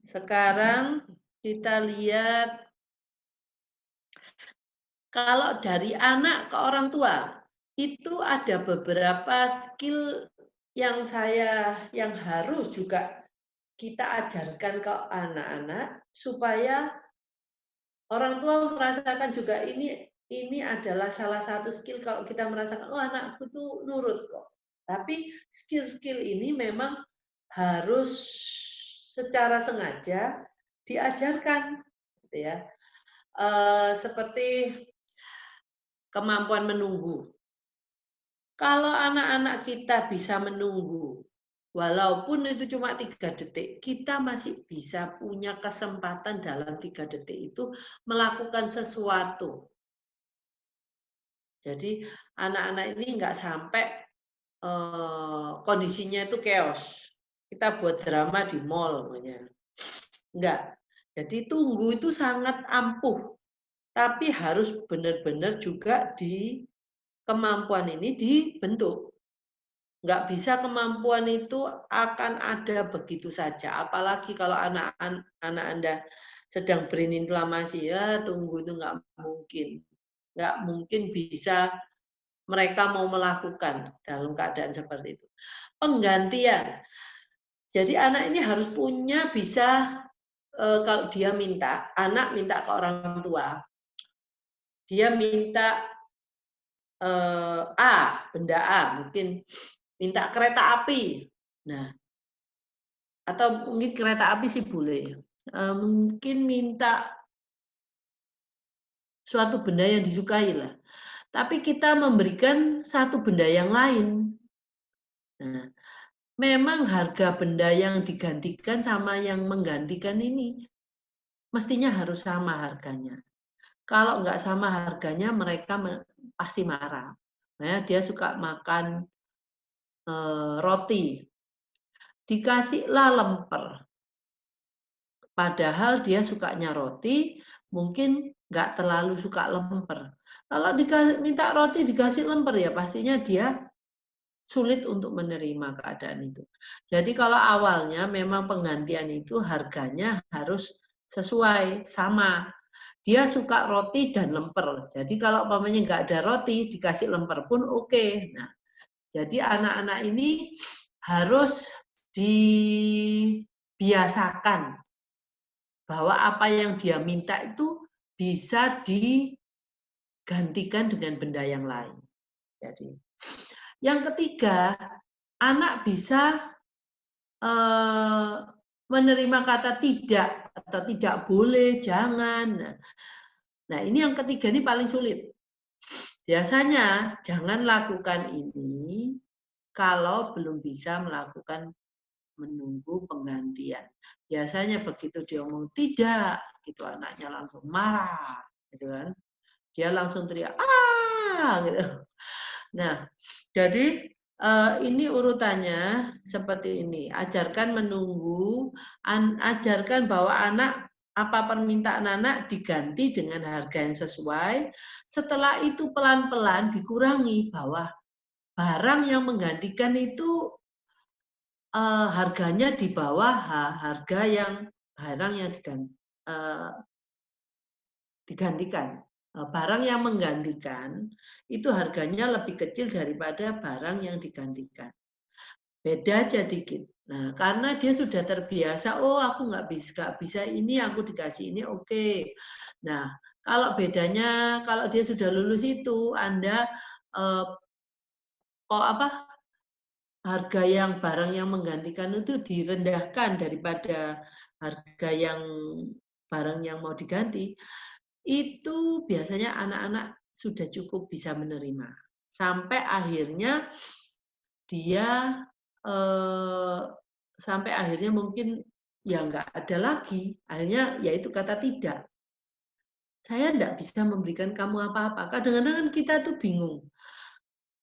Sekarang kita lihat kalau dari anak ke orang tua, itu ada beberapa skill yang harus juga kita ajarkan ke anak-anak supaya orang tua merasakan juga ini adalah salah satu skill kalau kita merasakan, "Oh, anakku tuh nurut kok." Tapi skill-skill ini memang harus secara sengaja diajarkan, gitu ya. Seperti kemampuan menunggu. Kalau anak-anak kita bisa menunggu, walaupun itu cuma 3 detik, kita masih bisa punya kesempatan dalam 3 detik itu melakukan sesuatu. Jadi anak-anak ini nggak sampai, kondisinya itu chaos. Kita buat drama di mall namanya, enggak. Jadi tunggu itu sangat ampuh, tapi harus benar-benar juga kemampuan ini dibentuk. Nggak bisa kemampuan itu akan ada begitu saja, apalagi kalau anak Anda sedang berinflamasi, ya tunggu itu nggak mungkin bisa mereka mau melakukan dalam keadaan seperti itu. Penggantian, jadi anak ini harus punya bisa, kalau dia anak minta ke orang tua, dia minta, benda A, mungkin minta kereta api. Nah, atau mungkin kereta api sih boleh, mungkin minta suatu benda yang disukai lah, tapi kita memberikan satu benda yang lain. Nah, memang harga benda yang digantikan sama yang menggantikan ini mestinya harus sama harganya. Kalau nggak sama harganya mereka pasti marah. Nah, dia suka makan, roti, dikasihlah lemper. Padahal dia sukanya roti, mungkin nggak terlalu suka lemper. Kalau minta roti dikasih lemper ya pastinya dia sulit untuk menerima keadaan itu. Jadi kalau awalnya memang penggantian itu harganya harus sesuai, sama. Dia suka roti dan lemper. Jadi kalau umpamanya nggak ada roti, dikasih lemper pun oke. Nah, jadi anak-anak ini harus dibiasakan bahwa apa yang dia minta itu bisa digantikan dengan benda yang lain. Jadi, yang ketiga, anak bisa menerima kata tidak atau tidak boleh, jangan. Nah, ini yang ketiga ini paling sulit. Biasanya jangan lakukan ini kalau belum bisa melakukan menunggu penggantian. Biasanya begitu dia ngomong tidak, gitu anaknya langsung marah, gitu kan. Dia langsung teriak, ah, gitu. Nah, jadi ini urutannya seperti ini. Ajarkan menunggu, ajarkan bahwa apa permintaan anak diganti dengan harga yang sesuai. Setelah itu pelan-pelan dikurangi bahwa barang yang menggantikan itu harganya di bawah harga barang yang digantikan. Barang yang menggantikan itu harganya lebih kecil daripada barang yang digantikan. Beda aja dikit. Nah, karena dia sudah terbiasa, oh aku nggak bisa ini, aku dikasih ini, oke. Nah, kalau bedanya, kalau dia sudah lulus itu, Anda harga barang yang menggantikan itu direndahkan daripada harga barang yang mau diganti, itu biasanya anak-anak sudah cukup bisa menerima. Sampai akhirnya dia sampai akhirnya mungkin ya nggak ada lagi, akhirnya yaitu kata tidak. Saya nggak bisa memberikan kamu apa-apa. Kadang-kadang kan kita tuh bingung.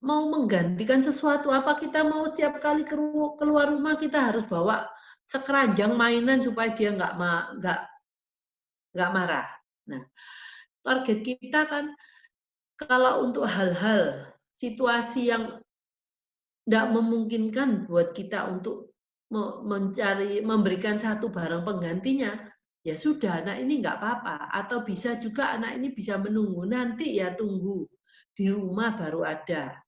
Mau menggantikan sesuatu, apa kita mau setiap kali keluar rumah kita harus bawa sekeranjang mainan supaya dia nggak marah. Nah, target kita kan kalau untuk hal-hal situasi yang nggak memungkinkan buat kita untuk memberikan satu barang penggantinya, ya sudah, anak ini nggak apa-apa. Atau bisa juga anak ini bisa menunggu, nanti ya tunggu, di rumah baru ada.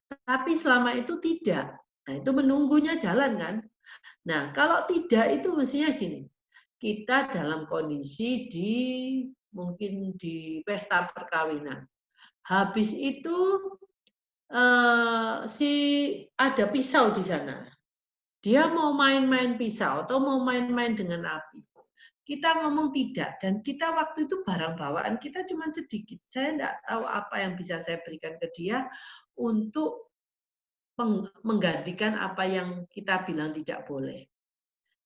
Tapi selama itu tidak. Nah, itu menunggunya jalan kan. Nah, kalau tidak itu mestinya gini, kita dalam kondisi mungkin di pesta perkawinan. Habis itu ada pisau di sana. Dia mau main-main pisau atau mau main-main dengan api. Kita ngomong tidak, dan kita waktu itu barang bawaan kita cuma sedikit. Saya tidak tahu apa yang bisa saya berikan ke dia untuk menggantikan apa yang kita bilang tidak boleh.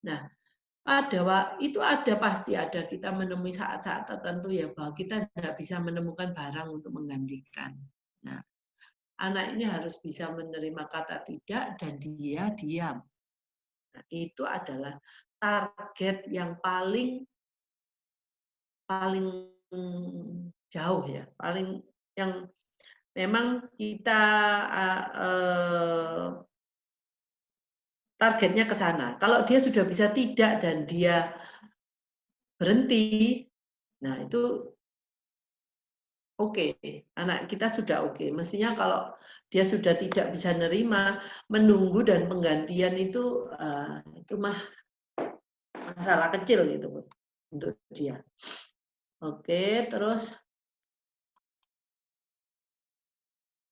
Nah, itu pasti ada kita menemui saat-saat tertentu ya bahwa kita tidak bisa menemukan barang untuk menggantikan. Nah, anak ini harus bisa menerima kata tidak dan dia diam. Nah, itu adalah target yang paling jauh ya, paling yang memang kita targetnya ke sana. Kalau dia sudah bisa tidak dan dia berhenti, nah itu oke, anak kita sudah oke. Mestinya kalau dia sudah tidak bisa nerima, menunggu dan penggantian itu mah masalah kecil gitu untuk dia. Oke, terus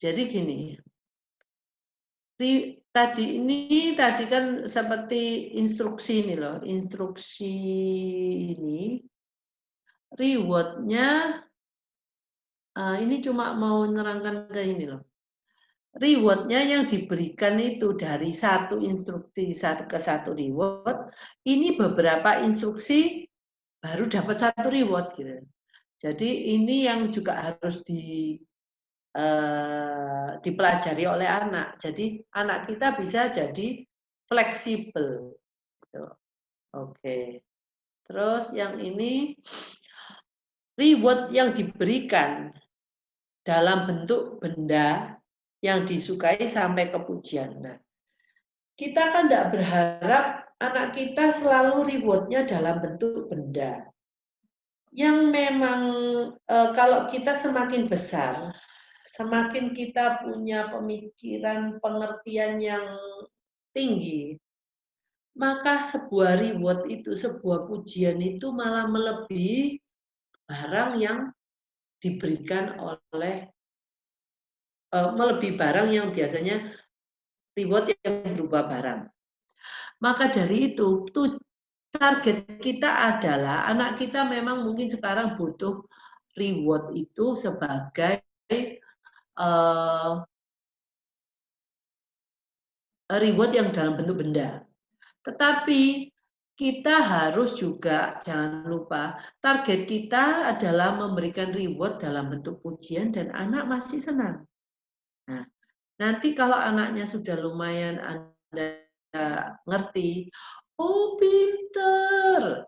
jadi gini. Tadi kan seperti instruksi ini loh, instruksi ini reward-nya ini cuma mau menerangkan ke ini loh. Reward-nya yang diberikan itu dari satu instruksi ke satu reward, ini beberapa instruksi baru dapat satu reward gitu. Jadi ini yang juga harus dipelajari oleh anak. Jadi anak kita bisa jadi fleksibel. Oke. Terus yang ini reward yang diberikan dalam bentuk benda yang disukai sampai kepujian. Nah, kita kan tidak berharap anak kita selalu rewardnya dalam bentuk benda. Yang memang kalau kita semakin besar, semakin kita punya pemikiran, pengertian yang tinggi, maka sebuah reward itu, sebuah pujian itu malah melebihi barang yang diberikan oleh melebihi barang yang biasanya reward yang berupa barang. Maka dari itu, target kita adalah anak kita memang mungkin sekarang butuh reward itu sebagai reward yang dalam bentuk benda. Tetapi kita harus juga, jangan lupa, target kita adalah memberikan reward dalam bentuk pujian dan anak masih senang. Nah, nanti kalau anaknya sudah lumayan Anda ngerti, oh pinter,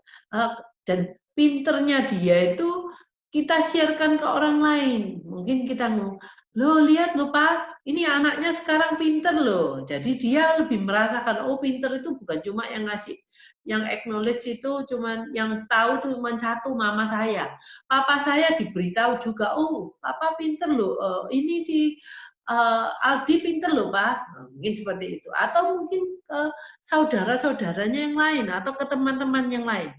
dan pinternya dia itu kita sharekan ke orang lain. Mungkin kita ngomong, loh lihat loh Pak, ini anaknya sekarang pinter loh. Jadi dia lebih merasakan, oh pinter itu bukan cuma yang ngasih, yang acknowledge itu cuman yang tahu tuh cuma satu, mama saya. Papa saya diberitahu juga, oh papa pinter loh, ini sih Aldi pinter loh Pak, mungkin seperti itu. Atau mungkin ke saudara-saudaranya yang lain atau ke teman-teman yang lain.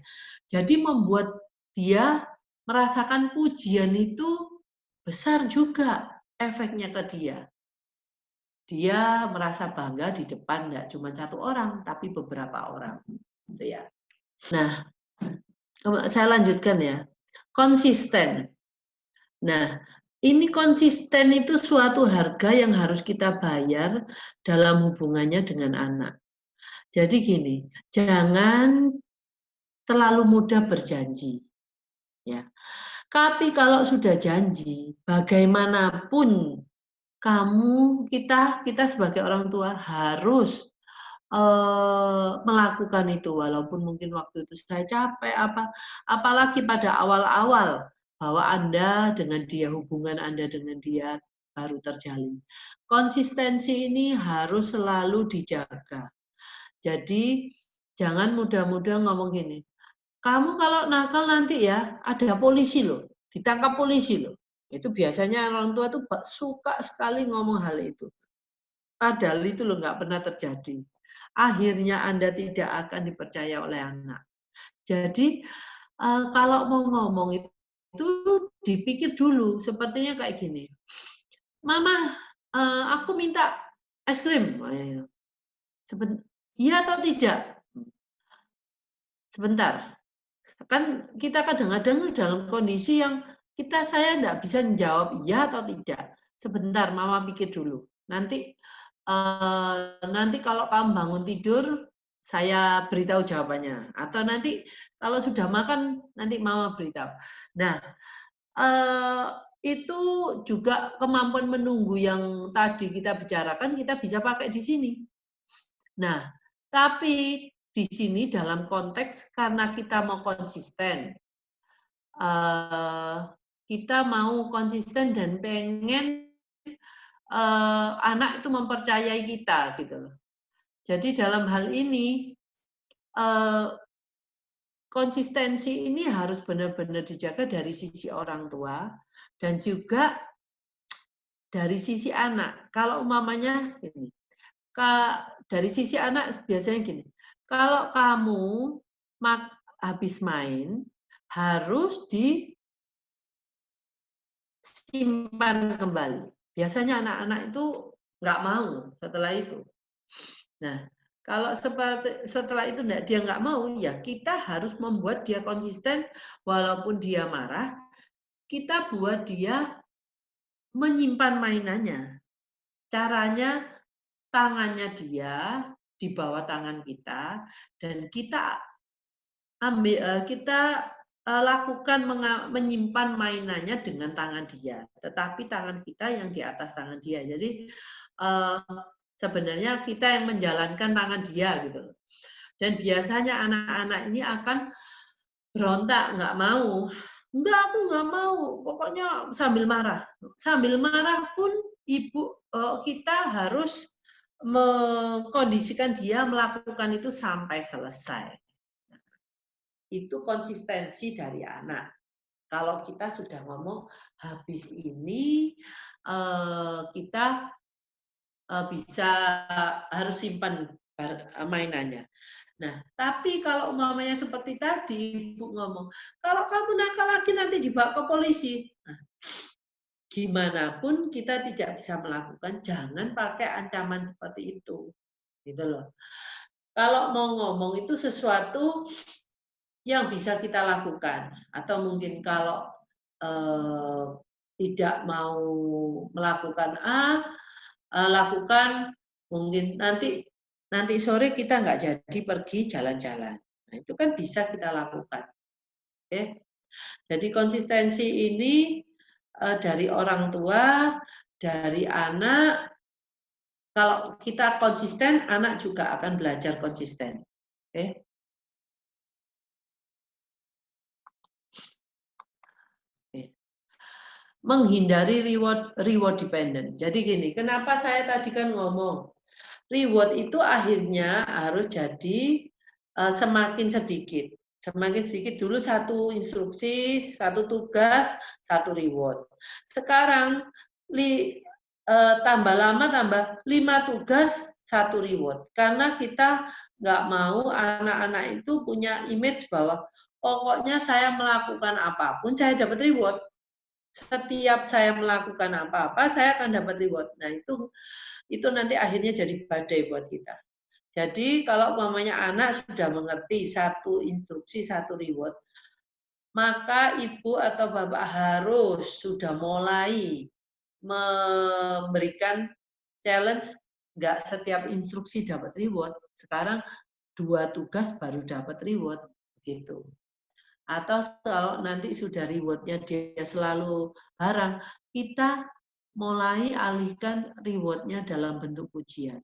Jadi membuat dia merasakan pujian itu besar juga efeknya ke dia. Dia merasa bangga di depan nggak cuma satu orang, tapi beberapa orang. Gitu ya. Nah, saya lanjutkan ya. Konsisten. Nah, ini konsisten itu suatu harga yang harus kita bayar dalam hubungannya dengan anak. Jadi gini, jangan terlalu mudah berjanji. Ya. Tapi kalau sudah janji, bagaimanapun kita sebagai orang tua harus melakukan itu, walaupun mungkin waktu itu saya capek, apalagi pada awal-awal bahwa Anda dengan dia, hubungan Anda dengan dia baru terjalin. Konsistensi ini harus selalu dijaga. Jadi jangan mudah-mudah ngomong gini, kamu kalau nakal nanti ya ada polisi loh, ditangkap polisi loh. Itu biasanya orang tua tuh suka sekali ngomong hal itu. Padahal itu loh nggak pernah terjadi. Akhirnya Anda tidak akan dipercaya oleh anak. Jadi kalau mau ngomong itu dipikir dulu, sepertinya kayak gini. Mama, aku minta es krim. Iya atau tidak? Sebentar. Kan kita kadang-kadang dalam kondisi yang saya tidak bisa menjawab iya atau tidak. Sebentar, Mama pikir dulu. Nanti kalau kamu bangun tidur, saya beritahu jawabannya. Atau nanti kalau sudah makan, nanti Mama beritahu. Nah, itu juga kemampuan menunggu yang tadi kita bicarakan, kita bisa pakai di sini. Nah, tapi di sini dalam konteks karena kita mau konsisten, kita mau konsisten dan pengen anak itu mempercayai kita gitu loh. Jadi dalam hal ini konsistensi ini harus benar-benar dijaga dari sisi orang tua dan juga dari sisi anak. Kalau umpamanya gini, dari sisi anak biasanya gini, kalau kamu habis main harus disimpan kembali. Biasanya anak-anak itu nggak mau setelah itu. Nah, kalau setelah itu dia nggak mau, ya kita harus membuat dia konsisten walaupun dia marah, kita buat dia menyimpan mainannya. Caranya tangannya dia di bawah tangan kita dan kita lakukan menyimpan mainannya dengan tangan dia, tetapi tangan kita yang di atas tangan dia. Jadi sebenarnya kita yang menjalankan tangan dia gitu. Dan biasanya anak-anak ini akan berontak, nggak mau. Enggak, aku nggak mau. Pokoknya sambil marah. Sambil marah pun kita harus mengkondisikan dia melakukan itu sampai selesai. Itu konsistensi dari anak. Kalau kita sudah ngomong habis ini kita bisa harus simpan mainannya. Nah, tapi kalau umpamanya seperti tadi Ibu ngomong, kalau kamu nakal lagi nanti dibawa ke polisi. Nah, gimana pun kita tidak bisa melakukan, jangan pakai ancaman seperti itu. Gitu loh. Kalau mau ngomong itu sesuatu yang bisa kita lakukan, atau mungkin kalau tidak mau melakukan A, lakukan mungkin nanti sore kita nggak jadi pergi jalan-jalan. Nah, itu kan bisa kita lakukan. Oke. Jadi konsistensi ini dari orang tua, dari anak. Kalau kita konsisten, anak juga akan belajar konsisten. Oke. Menghindari reward dependent. Jadi gini, kenapa saya tadi kan ngomong reward itu akhirnya harus jadi semakin sedikit. Semakin sedikit dulu satu instruksi, satu tugas, satu reward. Sekarang tambah lama tambah 5 tugas, 1 reward. Karena kita nggak mau anak-anak itu punya image bahwa pokoknya saya melakukan apapun saya dapat reward. Setiap saya melakukan apa-apa, saya akan dapat reward. Nah, itu nanti akhirnya jadi badai buat kita. Jadi, kalau umpamanya anak sudah mengerti satu instruksi, satu reward, maka ibu atau bapak harus sudah mulai memberikan challenge, nggak setiap instruksi dapat reward. Sekarang 2 tugas baru dapat reward, gitu. Atau kalau nanti sudah rewardnya dia selalu barang, kita mulai alihkan rewardnya dalam bentuk pujian.